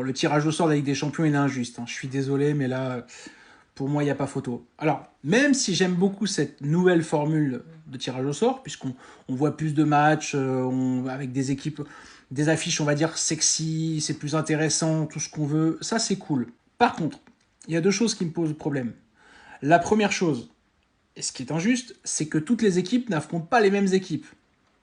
Le tirage au sort de la Ligue des Champions, il est injuste, hein. Je suis désolé, mais là, pour moi, il n'y a pas photo. Alors, même si j'aime beaucoup cette nouvelle formule de tirage au sort, puisqu'on voit plus de matchs, avec des équipes, des affiches, on va dire, sexy, c'est plus intéressant, tout ce qu'on veut, ça c'est cool. Par contre, il y a deux choses qui me posent problème. La première chose, et ce qui est injuste, c'est que toutes les équipes n'affrontent pas les mêmes équipes.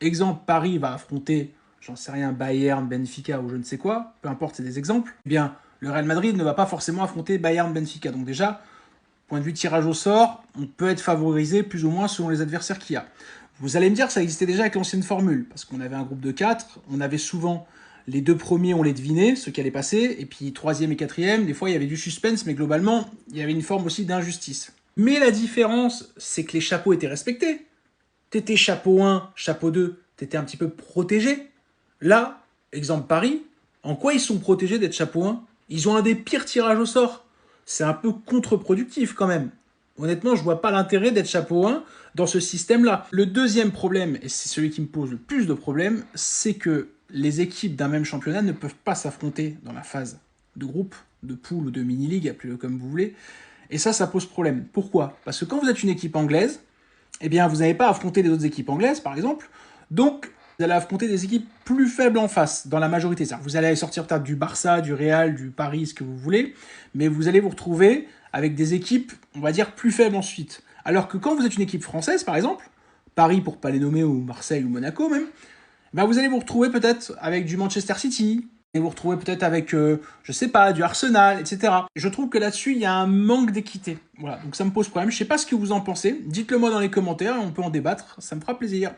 Exemple, Paris va affronter, j'en sais rien, Bayern, Benfica ou je ne sais quoi, peu importe, c'est des exemples. Eh bien, le Real Madrid ne va pas forcément affronter Bayern, Benfica. Donc déjà, point de vue tirage au sort, on peut être favorisé plus ou moins selon les adversaires qu'il y a. Vous allez me dire que ça existait déjà avec l'ancienne formule, parce qu'on avait un groupe de 4, on avait souvent les deux premiers, on les devinait, ceux qui allaient passer, et puis troisième et quatrième, des fois il y avait du suspense, mais globalement, il y avait une forme aussi d'injustice. Mais la différence, c'est que les chapeaux étaient respectés. T'étais chapeau 1, chapeau 2, t'étais un petit peu protégé. Là, exemple Paris, en quoi ils sont protégés d'être chapeau 1? Ils ont un des pires tirages au sort. C'est un peu contre-productif quand même. Honnêtement, je vois pas l'intérêt d'être chapeau 1 dans ce système-là. Le deuxième problème, et c'est celui qui me pose le plus de problèmes, c'est que les équipes d'un même championnat ne peuvent pas s'affronter dans la phase de groupe, de poule ou de mini-league, appelez-le comme vous voulez. Et ça pose problème. Pourquoi? Parce que quand vous êtes une équipe anglaise, eh bien, vous n'avez pas affronté les autres équipes anglaises, par exemple. Donc, vous allez affronter des équipes plus faibles en face, dans la majorité. C'est-à-dire vous allez sortir peut-être du Barça, du Real, du Paris, ce que vous voulez, mais vous allez vous retrouver avec des équipes, on va dire, plus faibles ensuite. Alors que quand vous êtes une équipe française, par exemple, Paris pour pas les nommer, ou Marseille, ou Monaco même, ben vous allez vous retrouver peut-être avec du Manchester City, et vous retrouvez peut-être avec, je sais pas, du Arsenal, etc. Je trouve que là-dessus, il y a un manque d'équité. Voilà, donc ça me pose problème. Je sais pas ce que vous en pensez. Dites-le moi dans les commentaires et on peut en débattre. Ça me fera plaisir.